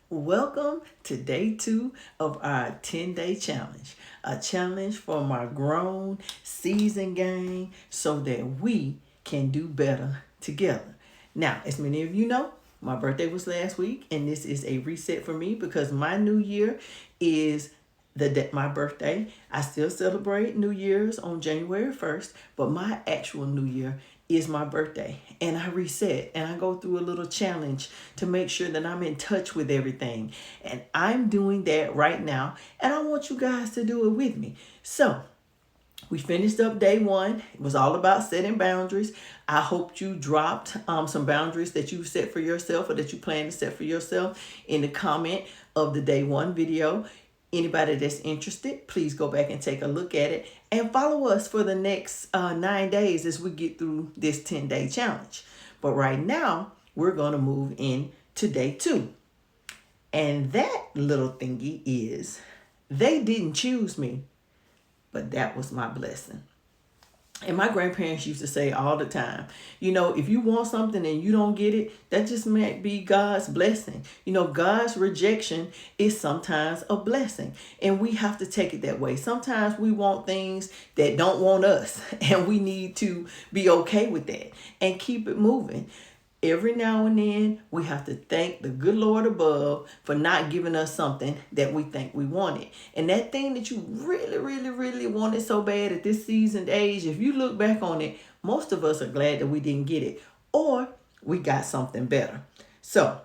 Welcome to day 2 of our 10-day challenge. A challenge for my grown, seasoned gang so that we can do better together. Now, as many of you know, my birthday was last week, and this is a reset for me because my new year is my birthday. I still celebrate New Year's on January 1st, but my actual New Year is my birthday. And I reset and I go through a little challenge to make sure that I'm in touch with everything. And I'm doing that right now, and I want you guys to do it with me. So, we finished up day 1. It was all about setting boundaries. I hope you dropped some boundaries that you set for yourself or that you plan to set for yourself in the comment of the day 1 video. Anybody that's interested, please go back and take a look at it and follow us for the next 9 days as we get through this 10-day challenge. But right now, we're going to move in to day 2. And that little thingy is, they didn't choose me, but that was my blessing. And my grandparents used to say all the time, if you want something and you don't get it, that just might be God's blessing. God's rejection is sometimes a blessing, and we have to take it that way. Sometimes we want things that don't want us, and we need to be okay with that and keep it moving. Every now and then, we have to thank the good Lord above for not giving us something that we think we wanted. And that thing that you really, really, really wanted so bad at this seasoned age, if you look back on it, most of us are glad that we didn't get it, or we got something better. So,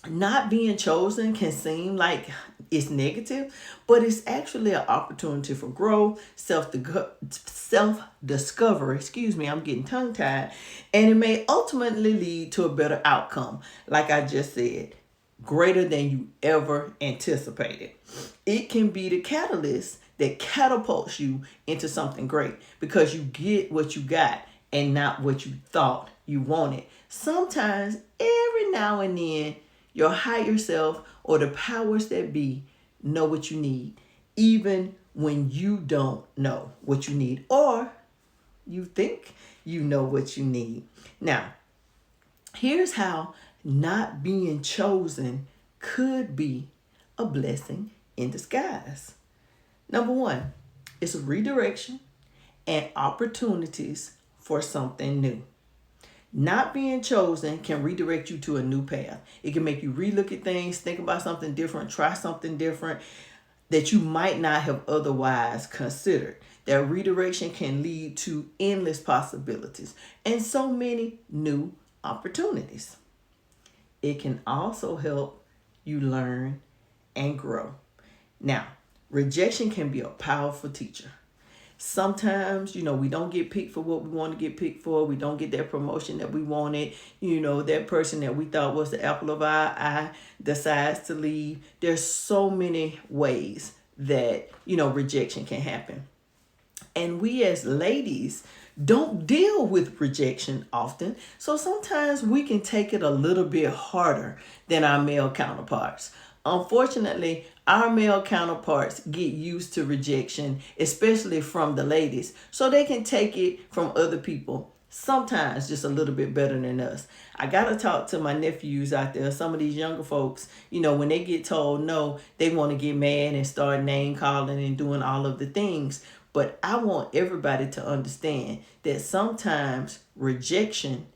not being chosen can seem like it's negative, but it's actually an opportunity for growth, self-discovery. I'm getting tongue-tied. And it may ultimately lead to a better outcome, like I just said, greater than you ever anticipated. It can be the catalyst that catapults you into something great because you get what you got and not what you thought you wanted. Sometimes, every now and then, your higher self or the powers that be know what you need, even when you don't know what you need, or you think you know what you need. Now, here's how not being chosen could be a blessing in disguise. Number 1, it's a redirection and opportunities for something new. Not being chosen can redirect you to a new path. It can make you relook at things, think about something different, try something different that you might not have otherwise considered. That redirection can lead to endless possibilities and so many new opportunities. It can also help you learn and grow. Now, rejection can be a powerful teacher. Sometimes, we don't get picked for what we want to get picked for. We don't get that promotion that we wanted. That person that we thought was the apple of our eye decides to leave. There's so many ways that, rejection can happen. And we as ladies don't deal with rejection often. So sometimes we can take it a little bit harder than our male counterparts. Unfortunately, our male counterparts get used to rejection, especially from the ladies, so they can take it from other people, sometimes just a little bit better than us. I got to talk to my nephews out there, some of these younger folks, when they get told no, they want to get mad and start name calling and doing all of the things. But I want everybody to understand that sometimes rejection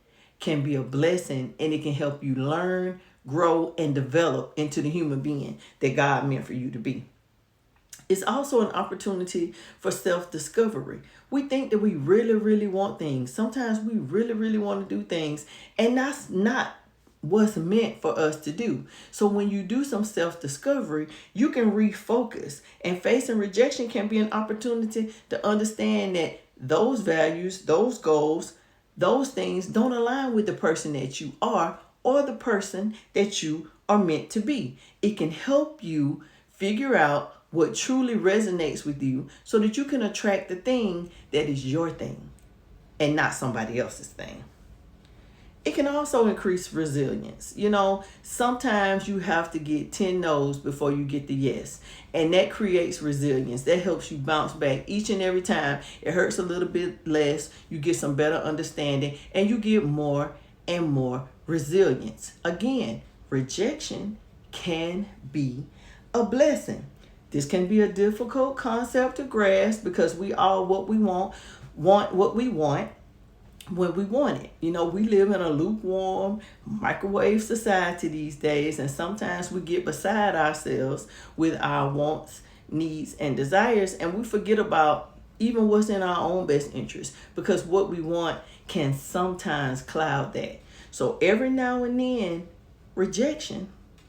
can be a blessing, and it can help you learn, grow, and develop into the human being that God meant for you to be. It's also an opportunity for self-discovery. We think that we really, really want things. Sometimes we really, really want to do things, and that's not what's meant for us to do. So when you do some self-discovery, you can refocus, and facing rejection can be an opportunity to understand that those values, those goals, those things don't align with the person that you are or the person that you are meant to be. It can help you figure out what truly resonates with you so that you can attract the thing that is your thing and not somebody else's thing. It can also increase resilience. Sometimes you have to get 10 no's before you get the yes. And that creates resilience. That helps you bounce back each and every time. It hurts a little bit less. You get some better understanding, and you get more and more resilience. Again, rejection can be a blessing. This can be a difficult concept to grasp because we all what we want what we want when we want it. You know, we live in a lukewarm microwave society these days, and sometimes we get beside ourselves with our wants, needs, and desires, and we forget about even what's in our own best interest because what we want can sometimes cloud that. So every now and then, rejection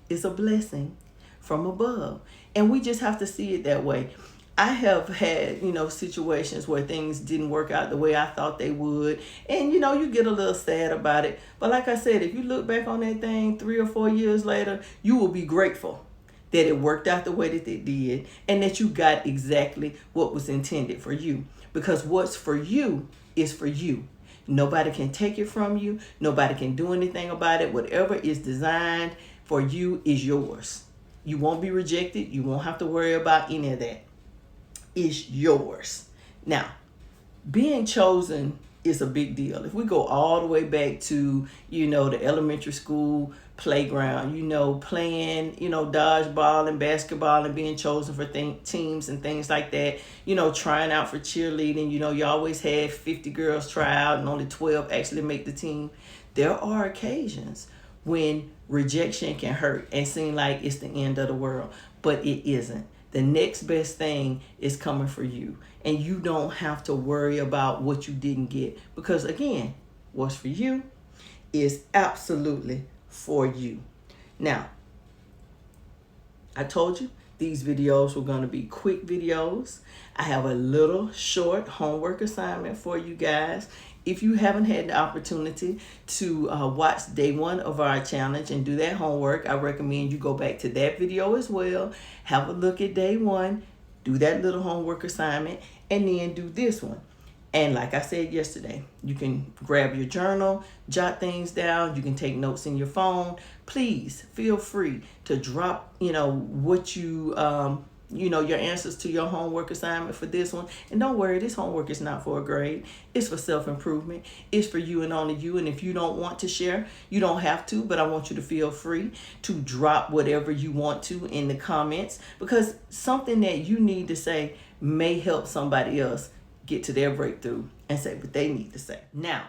is a blessing from above, and we just have to see it that way. I have had, situations where things didn't work out the way I thought they would. And, you get a little sad about it. But like I said, if you look back on that thing 3 or 4 years later, you will be grateful that it worked out the way that it did and that you got exactly what was intended for you. Because what's for you is for you. Nobody can take it from you. Nobody can do anything about it. Whatever is designed for you is yours. You won't be rejected. You won't have to worry about any of that. Is yours. Now, being chosen is a big deal. If we go all the way back to, the elementary school playground, playing, dodgeball and basketball and being chosen for teams and things like that, trying out for cheerleading, you always had 50 girls try out and only 12 actually make the team. There are occasions when rejection can hurt and seem like it's the end of the world, but it isn't. The next best thing is coming for you. And you don't have to worry about what you didn't get. Because again, what's for you is absolutely for you. Now, I told you these videos were going to be quick videos. I have a little short homework assignment for you guys. If you haven't had the opportunity to watch day 1 of our challenge and do that homework, I recommend you go back to that video as well. Have a look at day 1, do that little homework assignment, and then do this one. And like I said yesterday, you can grab your journal, jot things down. You can take notes in your phone. Please feel free to drop, what you, your answers to your homework assignment for this one. And don't worry, this homework is not for a grade. It's for self-improvement. It's for you and only you. And if you don't want to share, you don't have to, but I want you to feel free to drop whatever you want to in the comments, because something that you need to say may help somebody else get to their breakthrough and say what they need to say. Now,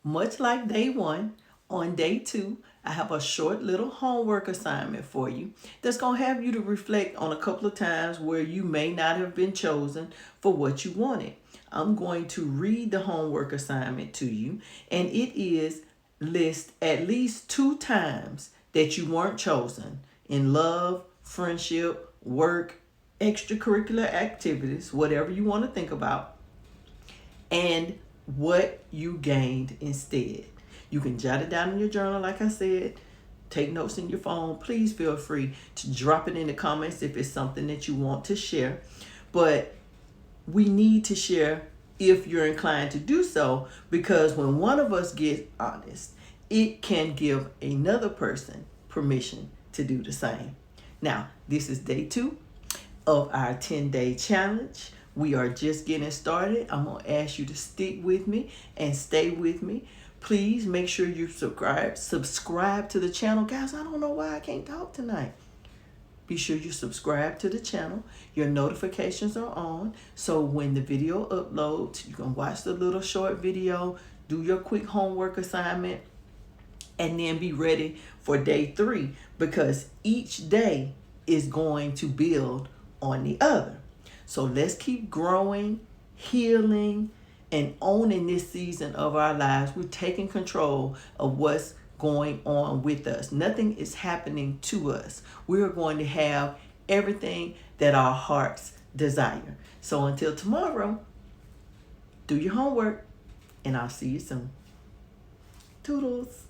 much like day 1, on day 2, I have a short little homework assignment for you that's going to have you to reflect on a couple of times where you may not have been chosen for what you wanted. I'm going to read the homework assignment to you, and it is list at least 2 times that you weren't chosen in love, friendship, work, extracurricular activities, whatever you want to think about, and what you gained instead. You can jot it down in your journal, like I said. Take notes in your phone. Please feel free to drop it in the comments if it's something that you want to share. But we need to share if you're inclined to do so, because when one of us gets honest, it can give another person permission to do the same. Now, this is day 2 of our 10-day challenge. We are just getting started. I'm going to ask you to stick with me and stay with me. Please make sure you subscribe to the channel. Guys, I don't know why I can't talk tonight. Be sure you subscribe to the channel. Your notifications are on. So when the video uploads, you can watch the little short video, do your quick homework assignment, and then be ready for day 3, because each day is going to build on the other. So let's keep growing, healing, and owning this season of our lives. We're taking control of what's going on with us. Nothing is happening to us. We're going to have everything that our hearts desire. So until tomorrow, do your homework, and I'll see you soon. Toodles.